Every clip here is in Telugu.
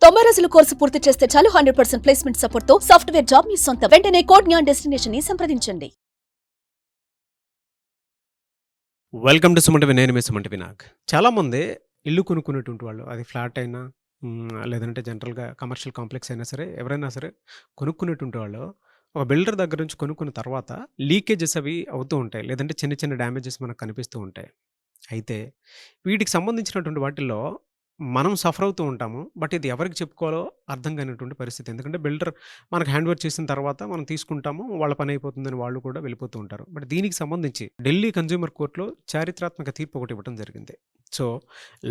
90 రోజుల కోర్సు పూర్తి చేస్తే చాలు 100% ప్లేస్మెంట్ సపోర్ట్ తో సాఫ్ట్వేర్ జాబ్ మీ సొంతం. వెంటనే కోడ్ జ్ఞాన్ డెస్టినేషన్ ని సంప్రదించండి. Welcome to SumanTV. నేను మీ సుమంటివి నాగ్. చాలామంది ఇల్లు కొనుక్కునేటువంటి వాళ్ళు, అది ఫ్లాట్ అయినా లేదంటే జనరల్గా కమర్షియల్ కాంప్లెక్స్ అయినా సరే, ఎవరైనా సరే కొనుక్కునేటువంటి వాళ్ళు ఒక బిల్డర్ దగ్గర నుంచి కొనుక్కున్న తర్వాత లీకేజెస్ అవి అవుతూ ఉంటాయి, లేదంటే చిన్న చిన్న డ్యామేజెస్ మనకు కనిపిస్తూ ఉంటాయి. అయితే వీటికి సంబంధించినటువంటి వాటిల్లో మనం సఫర్ అవుతూ ఉంటాము. బట్ ఇది ఎవరికి చెప్పుకోవాలో అర్థం కానిటువంటి పరిస్థితి. ఎందుకంటే బిల్డర్ మనకు హ్యాండ్ ఓవర్ చేసిన తర్వాత మనం తీసుకుంటాము, వాళ్ళ పని అయిపోతుందని వాళ్ళు కూడా వెళ్ళిపోతూ ఉంటారు. బట్ దీనికి సంబంధించి ఢిల్లీ కన్జ్యూమర్ కోర్టులో చారిత్రాత్మక తీర్పు ఒకటి ఇవ్వడం జరిగింది. సో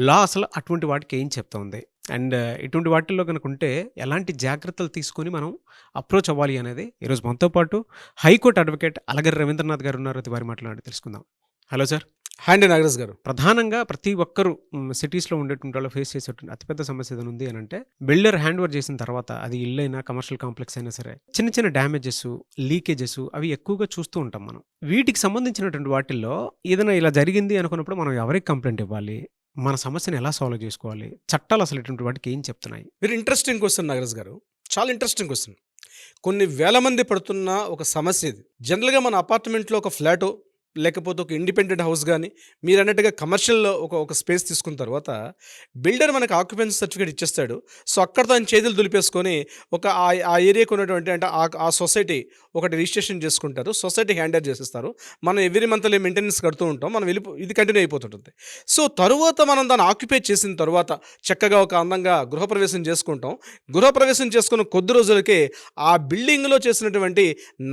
లా అసలు అటువంటి వాటికి ఏం చెప్తోంది, అండ్ ఇటువంటి వాటిల్లో కనుక ఉంటే ఎలాంటి జాగ్రత్తలు తీసుకొని మనం అప్రోచ్ అవ్వాలి అనేది ఈరోజు మనతో పాటు హైకోర్టు అడ్వకేట్ అలగరి రవీంద్రనాథ్ గారు ఉన్నారు. అది వారి మాట్లాడి తెలుసుకుందాం. Hello sir. హ్యాండ్ నాగరాజ్ గారు, ప్రధానంగా ప్రతి ఒక్కరు సిటీస్లో ఉండేటువంటి వాళ్ళు ఫేస్ చేసేటువంటి అతిపెద్ద సమస్య ఏదైనా ఉంది అని అంటే, బిల్డర్ హ్యాండ్ ఓవర్ చేసిన తర్వాత అది ఇల్లు అయినా కమర్షియల్ కాంప్లెక్స్ అయినా సరే చిన్న చిన్న డ్యామేజెస్, లీకేజెస్ అవి ఎక్కువగా చూస్తూ ఉంటాం మనం. వీటికి సంబంధించినటువంటి వాటిల్లో ఏదైనా ఇలా జరిగింది అనుకున్నప్పుడు మనం ఎవరికి కంప్లైంట్ ఇవ్వాలి, మన సమస్యను ఎలా సాల్వ్ చేసుకోవాలి, చట్టాలు అసలు ఇటువంటి వాటికి ఏం చెప్తున్నాయి? వెరీ ఇంట్రెస్టింగ్ క్వశ్చన్ నాగరాజ్ గారు, చాలా ఇంట్రెస్టింగ్ క్వశ్చన్. కొన్ని వేల మంది పడుతున్న ఒక సమస్య ఇది. జనరల్గా మన అపార్ట్మెంట్లో ఒక ఫ్లాటో లేకపోతే ఒక ఇండిపెండెంట్ హౌస్ కానీ, మీరు అన్నట్టుగా కమర్షియల్లో ఒక స్పేస్ తీసుకున్న తర్వాత బిల్డర్ మనకు ఆక్యుపెన్సీ సర్టిఫికేట్ ఇచ్చేస్తాడు. సో అక్కడతో ఆయన చేతులు దులిపేసుకొని ఆ ఏరియాకు ఉన్నటువంటి అంటే ఆ సొసైటీ ఒకటి రిజిస్ట్రేషన్ చేసుకుంటారు, సొసైటీ హ్యాండ్ ఓవర్ చేసేస్తారు. మనం ఎవ్రీ మంత్లీ మెయింటెనెన్స్ కడుతూ ఉంటాం, మనం ఇది కంటిన్యూ అయిపోతుంటుంది. సో తరువాత మనం దాన్ని ఆక్యుపై చేసిన తర్వాత చక్కగా ఒక అందంగా గృహప్రవేశం చేసుకుంటాం. గృహప్రవేశం చేసుకున్న కొద్ది రోజులకే ఆ బిల్డింగ్లో చేసినటువంటి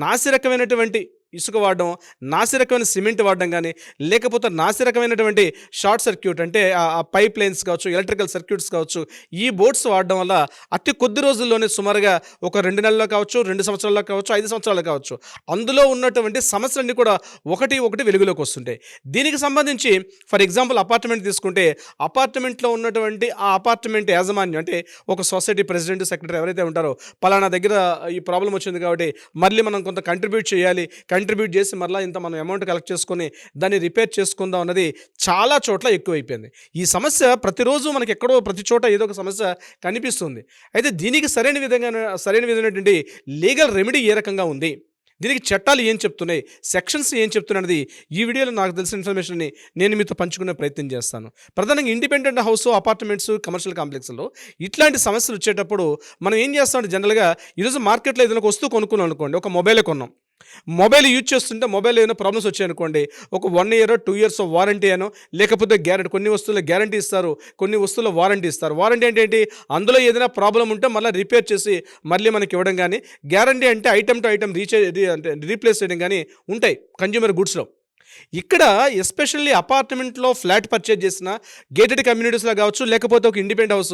నాసిరకమైనటువంటి ఇసుక వాడడం, నాసిరకమైన సిమెంట్ వాడడం కానీ, లేకపోతే నాసిరకమైనటువంటి షార్ట్ సర్క్యూట్ అంటే ఆ పైప్ లైన్స్ కావచ్చు, ఎలక్ట్రికల్ సర్క్యూట్స్ కావచ్చు, ఈ బోర్డ్స్ వాడడం వల్ల అతి కొద్ది రోజుల్లోనే సుమారుగా ఒక 2 నెలల్లో కావచ్చు, 2 సంవత్సరాల్లో కావచ్చు, 5 సంవత్సరాలు కావచ్చు, అందులో ఉన్నటువంటి సమస్యలన్నీ కూడా ఒకటి వెలుగులోకి వస్తుంటాయి. దీనికి సంబంధించి ఫర్ ఎగ్జాంపుల్ అపార్ట్మెంట్ తీసుకుంటే, అపార్ట్మెంట్లో ఉన్నటువంటి ఆ అపార్ట్మెంట్ యాజమాన్యం అంటే ఒక సొసైటీ ప్రెసిడెంట్, సెక్రటరీ ఎవరైతే ఉంటారో, పలానా దగ్గర ఈ ప్రాబ్లం వచ్చింది కాబట్టి మళ్ళీ మనం కొంత కంట్రిబ్యూట్ చేసి మరలా ఇంత మనం అమౌంట్ కలెక్ట్ చేసుకొని దాన్ని రిపేర్ చేసుకుందాం అన్నది చాలా చోట్ల ఎక్కువైపోయింది. ఈ సమస్య ప్రతిరోజు మనకి ఎక్కడో ప్రతి చోట ఏదో ఒక సమస్య కనిపిస్తుంది. అయితే దీనికి సరైన విధమైనటువంటి లీగల్ రెమెడీ ఏ రకంగా ఉంది, దీనికి చట్టాలు ఏం చెప్తున్నాయి, సెక్షన్స్ ఏం చెప్తున్నది ఈ వీడియోలో నాకు తెలిసిన ఇన్ఫర్మేషన్ని నేను మీతో పంచుకునే ప్రయత్నం చేస్తాను. ప్రధానంగా ఇండిపెండెంట్ హౌస్, అపార్ట్మెంట్స్, కమర్షియల్ కాంప్లెక్స్లో ఇట్లాంటి సమస్యలు వచ్చేటప్పుడు మనం ఏం చేస్తామంటే, జనరల్గా ఈరోజు మార్కెట్లో ఏదైనా ఒక వస్తువు కొనుక్కున్నాం అనుకోండి, ఒక మొబైలే కొన్నాం, మొబైల్ యూజ్ చేస్తుంటే మొబైల్ ఏదైనా ప్రాబ్లమ్స్ వచ్చాయనుకోండి, ఒక 1 year 2 years వారంటీ అనో, లేకపోతే గ్యారెంటీ, కొన్ని వస్తువుల గ్యారంటీ ఇస్తారు, కొన్ని వస్తువుల వారంటీ ఇస్తారు. వారంటీ అంటే ఏంటి, అందులో ఏదైనా ప్రాబ్లం ఉంటే మళ్ళీ రిపేర్ చేసి మళ్ళీ మనకి ఇవ్వడం కానీ, గ్యారంటీ అంటే ఐటమ్ టు ఐటమ్ రీప్లేస్ చేయడం కానీ ఉంటాయి కన్జ్యూమర్ గుడ్స్లో. ఇక్కడ ఎస్పెషల్లీ అపార్ట్మెంట్లో ఫ్లాట్ పర్చేజ్ చేసిన, గేటెడ్ కమ్యూనిటీస్లో కావచ్చు, లేకపోతే ఒక ఇండిపెండెంట్ హౌస్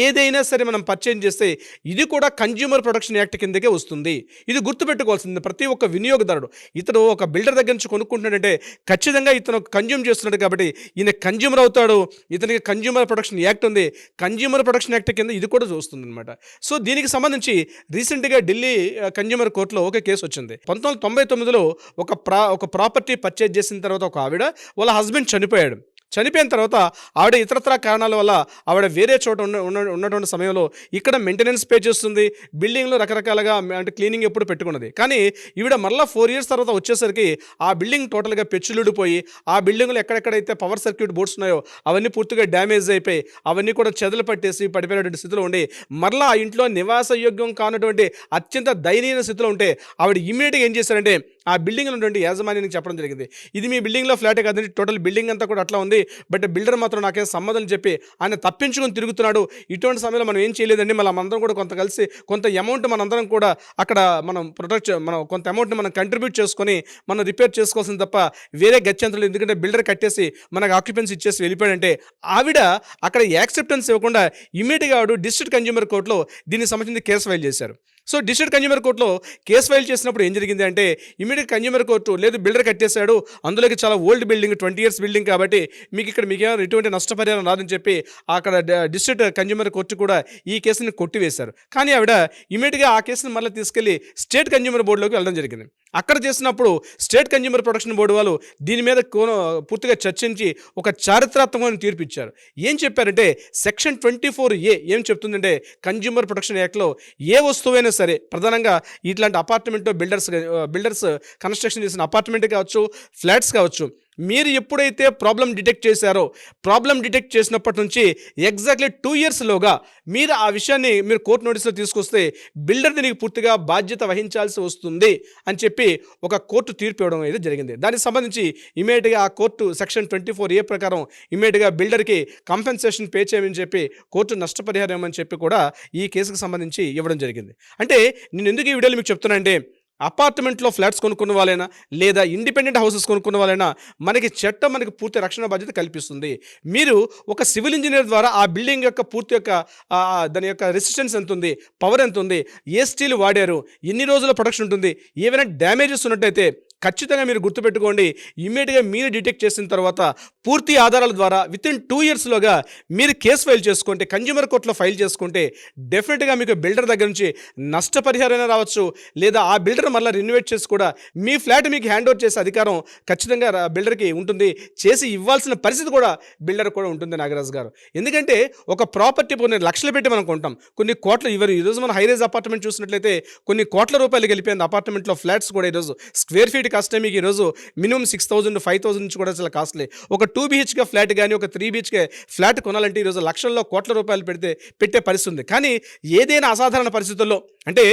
ఏదైనా సరే మనం పర్చేజ్ చేస్తే ఇది కూడా కన్జ్యూమర్ ప్రొటెక్షన్ యాక్ట్ కిందకే వస్తుంది. ఇది గుర్తుపెట్టుకోవాల్సింది ప్రతి ఒక్క వినియోగదారుడు. ఇతడు ఒక బిల్డర్ దగ్గర నుంచి కొనుక్కుంటున్నాడంటే ఖచ్చితంగా ఇతను కన్జ్యూమ్ చేస్తున్నాడు కాబట్టి ఈయన కన్జ్యూమర్ అవుతాడు. ఇతనికి కన్జ్యూమర్ ప్రొటెక్షన్ యాక్ట్ ఉంది, కన్జ్యూమర్ ప్రొటెక్షన్ యాక్ట్ కింద ఇది కూడా వస్తుంది అనమాట. సో దీనికి సంబంధించి రీసెంట్గా ఢిల్లీ కన్జ్యూమర్ కోర్టులో ఒక కేసు వచ్చింది. 1999లో ఒక ప్రాపర్టీ పర్చేజ్ చేసిన తర్వాత ఒక ఆవిడ, వాళ్ళ హస్బెండ్ చనిపోయిన తర్వాత ఆవిడ ఇతరత్ర కారణాల వల్ల ఆవిడ వేరే చోట ఉన్నటువంటి సమయంలో ఇక్కడ మెయింటెనెన్స్ పే చేస్తుంది, బిల్డింగ్లో రకరకాలుగా అంటే క్లీనింగ్ ఎప్పుడు పెట్టుకున్నది. కానీ ఈవిడ మళ్ళీ 4 years తర్వాత వచ్చేసరికి ఆ బిల్డింగ్ టోటల్గా పెచ్చులుడిపోయి, ఆ బిల్డింగ్లో ఎక్కడెక్కడైతే పవర్ సర్క్యూట్ బోర్డ్స్ ఉన్నాయో అవన్నీ పూర్తిగా డ్యామేజ్ అయిపోయి, అవన్నీ కూడా చెదలు పట్టేసి పడిపోయినటువంటి స్థితిలో ఉండి, మరలా ఆ ఇంట్లో నివాసయోగ్యం కానటువంటి అత్యంత దయనీయ స్థితిలో ఉంటే ఆవిడ ఇమ్మీడియట్గా ఏం చేశారంటే ఆ బిల్డింగ్లో ఉన్నటువంటి యాజమాన్యానికి చెప్పడం జరిగింది, ఇది మీ బిల్డింగ్లో ఫ్లాటే కాదండి, టోటల్ బిల్డింగ్ అంతా కూడా అట్లా ఉంది, బట్ బిల్డర్ మాత్రం నాకేం సంబంధం చెప్పి ఆయన తప్పించుకొని తిరుగుతున్నాడు. ఇటువంటి సమయంలో మనం ఏం చేయలేదండి, మళ్ళీ మనందరం కూడా కొంత అమౌంట్ మనందరం కూడా అక్కడ మనం కొంత అమౌంట్ని మనం కంట్రిబ్యూట్ చేసుకొని మనం రిపేర్ చేసుకోవాల్సింది తప్ప వేరే గత్యంతరం, ఎందుకంటే బిల్డర్ కట్టేసి మనకు ఆక్యుపెన్సీ ఇచ్చేసి వెళ్ళిపోయాడంటే ఆవిడ అక్కడ యాక్సెప్టెన్స్ ఇవ్వకుండా ఇమ్మీడియట్గా ఆవిడ డిస్ట్రిక్ట్ కన్జ్యూమర్ కోర్టులో దీనికి సంబంధించి కేసు ఫైల్ చేశారు. సో డిస్ట్రిక్ట్ కన్జ్యూమర్ కోర్టులో కేసు ఫైల్ చేసినప్పుడు ఏం జరిగింది అంటే, ఇమీడియట్ కన్జ్యూమర్ కోర్టు లేదు బిల్డర్ కట్టేశాడు, అందులోకి చాలా ఓల్డ్ బిల్డింగ్ 20 years బిల్డింగ్ కాబట్టి మీకు ఎటువంటి నష్టపరిహారం రాదని చెప్పి అక్కడ డిస్ట్రిక్ట్ కన్జ్యూమర్ కోర్టు కూడా ఈ కేసుని కొట్టివేశారు. కానీ ఆవిడ ఇమీడియట్గా ఆ కేసుని మళ్ళీ తీసుకెళ్లి స్టేట్ కన్జ్యూమర్ బోర్డులోకి వెళ్ళడం జరిగింది. అక్కడ చేసినప్పుడు స్టేట్ కన్జ్యూమర్ ప్రొటెక్షన్ బోర్డు వాళ్ళు దీని మీద పూర్తిగా చర్చించి ఒక చారిత్రాత్మకమైన తీర్పు ఇచ్చారు. ఏం చెప్పారంటే సెక్షన్ 24A ఏం చెప్తుందంటే కన్జ్యూమర్ ప్రొటెక్షన్ యాక్ట్లో ఏ వస్తువైనా సరే, ప్రధానంగా ఇట్లాంటి అపార్ట్మెంట్ బిల్డర్స్ కన్స్ట్రక్షన్ చేసిన అపార్ట్మెంట్ కావచ్చు, ఫ్లాట్స్ కావచ్చు, మీరు ఎప్పుడైతే ప్రాబ్లం డిటెక్ట్ చేశారో, ప్రాబ్లం డిటెక్ట్ చేసినప్పటి నుంచి ఎగ్జాక్ట్లీ 2 ఇయర్స్లోగా మీరు ఆ విషయాన్ని మీరు కోర్టు నోటీసులో తీసుకొస్తే బిల్డర్ దీనికి పూర్తిగా బాధ్యత వహించాల్సి వస్తుంది అని చెప్పి ఒక కోర్టు తీర్పు ఇవ్వడం అయితే జరిగింది. దానికి సంబంధించి ఇమీడియట్గా ఆ కోర్టు సెక్షన్ 24A ప్రకారం ఇమీడియట్గా బిల్డర్కి కంపెన్సేషన్ పే చేయమని చెప్పి కోర్టు నష్టపరిహారం ఇవ్వమని చెప్పి కూడా ఈ కేసుకు సంబంధించి ఇవ్వడం జరిగింది. అంటే నేను ఎందుకు ఈ వీడియోలో మీకు చెప్తున్నానంటే, అపార్ట్మెంట్లో ఫ్లాట్స్ కొనుక్కున్న వాళ్ళైనా లేదా ఇండిపెండెంట్ హౌసెస్ కొనుక్కున్న వాళ్ళైనా మనకి చట్టం మనకి పూర్తి రక్షణ బాధ్యత కల్పిస్తుంది. మీరు ఒక సివిల్ ఇంజనీర్ ద్వారా ఆ బిల్డింగ్ యొక్క పూర్తి యొక్క దాని యొక్క రెసిస్టెన్స్ ఎంత ఉంది, పవర్ ఎంత ఉంది, ఏ స్టీల్ వాడారు, ఎన్ని రోజుల ప్రొడక్షన్ ఉంటుంది, ఏవైనా డ్యామేజెస్ ఉన్నట్టయితే ఖచ్చితంగా మీరు గుర్తుపెట్టుకోండి. ఇమ్మీడియట్గా మీరు డిటెక్ట్ చేసిన తర్వాత పూర్తి ఆధారాల ద్వారా వితిన్ 2 ఇయర్స్లోగా మీరు కేసు ఫైల్ చేసుకుంటే, కన్జ్యూమర్ కోర్టులో ఫైల్ చేసుకుంటే డెఫినెట్గా మీకు బిల్డర్ దగ్గర నుంచి నష్టపరిహారం రావచ్చు, లేదా ఆ బిల్డర్ మళ్ళీ రెన్యువేట్ చేసి కూడా మీ ఫ్లాట్ మీకు హ్యాండ్ ఓవర్ చేసే అధికారం ఖచ్చితంగా బిల్డర్కి ఉంటుంది. చేసి ఇవ్వాల్సిన పరిస్థితి కూడా బిల్డర్ కూడా ఉంటుంది నాగరాజు గారు. ఎందుకంటే ఒక ప్రాపర్టీ కొన్ని లక్షలు పెట్టి మనం కొంటాం, కొన్ని కోట్ల ఈరోజు మనం హైరేజ్ అపార్ట్మెంట్ చూసినట్లయితే కొన్ని కోట్ల రూపాయలకి వెళ్ళిపోయింది అపార్ట్మెంట్లో ఫ్లాట్స్ కూడా. ఈరోజు స్క్వేర్ ఫీట్ కాస్ట్ మీకు ఈరోజు మినిమం 6,000 5,000 నుంచి కూడా చాలా కాస్ట్లీ. ఒక 2 BHK ఫ్లాట్ కానీ ఒక 3 BHK ఫ్లాట్ కొనాలంటే ఈరోజు లక్షల్లో కోట్ల రూపాయలు పెట్టే పరిస్థితి ఉంది. కానీ ఏదైనా అసాధారణ పరిస్థితుల్లో, అంటే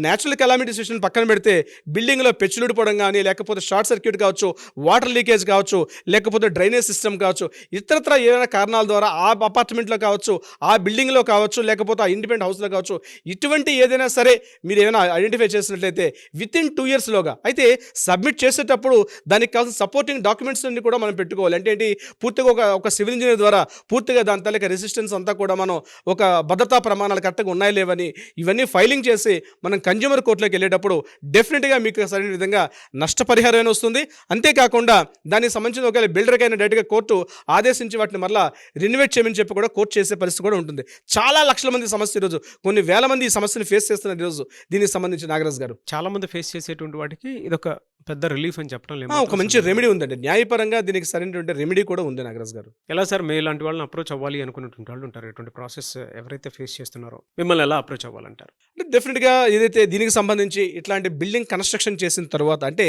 న్యాచురల్ కెలామిటీ సిచ్యువేషన్ పక్కన పెడితే, బిల్డింగ్లో పెచ్చులుడిపోవడం కానీ, లేకపోతే షార్ట్ సర్క్యూట్ కావచ్చు, వాటర్ లీకేజ్ కావచ్చు, లేకపోతే డ్రైనేజ్ సిస్టమ్ కావచ్చు, ఇతరత్ర ఏదైనా కారణాల ద్వారా ఆ అపార్ట్మెంట్లో కావచ్చు, ఆ బిల్డింగ్లో కావచ్చు, లేకపోతే ఆ ఇండిపెండెంట్ హౌస్లో కావచ్చు, ఇటువంటి ఏదైనా సరే మీరు ఏదైనా ఐడెంటిఫై చేసినట్లయితే వితిన్ 2 ఇయర్స్లోగా అయితే సబ్మిట్ చేసేటప్పుడు దానికి కావాల్సిన సపోర్టింగ్ డాక్యుమెంట్స్ అన్ని కూడా మనం పెట్టుకోవాలి. అంటే ఏంటి, పూర్తిగా ఒక సివిల్ ఇంజనీర్ ద్వారా పూర్తిగా దాని తాలూకా రెసిస్టెన్స్ అంతా కూడా మనం ఒక భద్రతా ప్రమాణాలు కరెక్ట్గా ఉన్నాయా లేవని ఇవన్నీ ఫైలింగ్ చేసి మనం కన్జ్యూమర్ కోర్టులోకి వెళ్ళేటప్పుడు డెఫినెట్గా మీకు సరైన విధంగా నష్టపరిహారం వస్తుంది. అంతేకాకుండా దానికి సంబంధించిన ఒకవేళ బిల్డర్కైనా డైరెక్ట్గా కోర్టు ఆదేశించి వాటిని మళ్ళీ రెన్యువేట్ చేయమని చెప్పి కూడా కోర్టు చేసే పరిస్థితి కూడా ఉంటుంది. చాలా లక్షల మంది సమస్య ఈరోజు, కొన్ని వేల మంది ఈ సమస్యను ఫేస్ చేస్తున్నారు ఈరోజు. దీనికి సంబంధించి నాగరాజు గారు చాలామంది ఫేస్ చేసేటువంటి వాటికి ఇదొక పెద్ద రిలీఫ్ అని చెప్పడం లేదు. ఒక మంచి రెమెడీ ఉందండి, న్యాయపరంగా దీనికి సరైనటువంటి రెమెడీ కూడా ఉంది నాగరాజ్ గారు. ఎలా సార్ మీ ఇలాంటి వాళ్ళని అప్రోచ్ అవ్వాలి అనుకున్నటువంటి వాళ్ళు ఉంటారు, ఎటువంటి ప్రాసెస్ ఎవరైతే ఫేస్ చేస్తున్నారో మిమ్మల్ని ఎలా అప్రోచ్ అవ్వాలంటారు? అంటే డెఫినెట్గా ఏదైతే దీనికి సంబంధించి ఇట్లాంటి బిల్డింగ్ కన్స్ట్రక్షన్ చేసిన తర్వాత, అంటే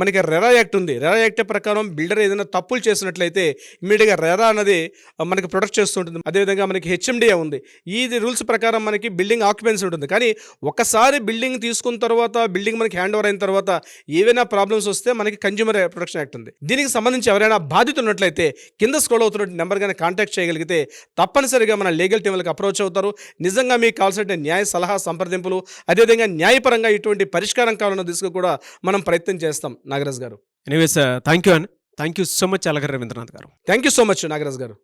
మనకి రెరా యాక్ట్ ఉంది. రెరా యాక్ట్ ప్రకారం బిల్డర్ ఏదైనా తప్పులు చేసినట్లయితే ఇమ్మీడియట్గా రెరా అనేది మనకి ప్రొటెక్ట్ చేస్తుంటుంది. అదేవిధంగా మనకి హెచ్ఎండిఏ ఉంది. ఈ రూల్స్ ప్రకారం మనకి బిల్డింగ్ ఆక్యుపెన్సీ ఉంటుంది. కానీ ఒకసారి బిల్డింగ్ తీసుకున్న తర్వాత, బిల్డింగ్ మనకి హ్యాండ్ ఓవర్ అయిన తర్వాత ఏవైనా ప్రాబ్లమ్స్ వస్తే మనకి కన్జ్యూమర్ ప్రొటెక్షన్ యాక్ట్ ఉంది. దీనికి సంబంధించి ఎవరైనా బాధితులు ఉన్నట్లయితే కింద స్క్రోల్ అవుతున్న నెంబర్ కానీ కాంటాక్ట్ చేయగలిగితే తప్పనిసరిగా మన లీగల్ టీం వాళ్ళకి అప్రోచ్ అవుతారు. నిజంగా మీకు కావాల్సిన న్యాయ సలహా సంప్రదింపులు, అదేవిధంగా న్యాయపరంగా ఇటువంటి పరిష్కారం కావాలన్న దిశగా కూడా మనం ప్రయత్నం చేస్తాం Nagaraj garu. Anyways thank you so much Alagar Ravindranath garu. Thank you so much Nagaraj గారు.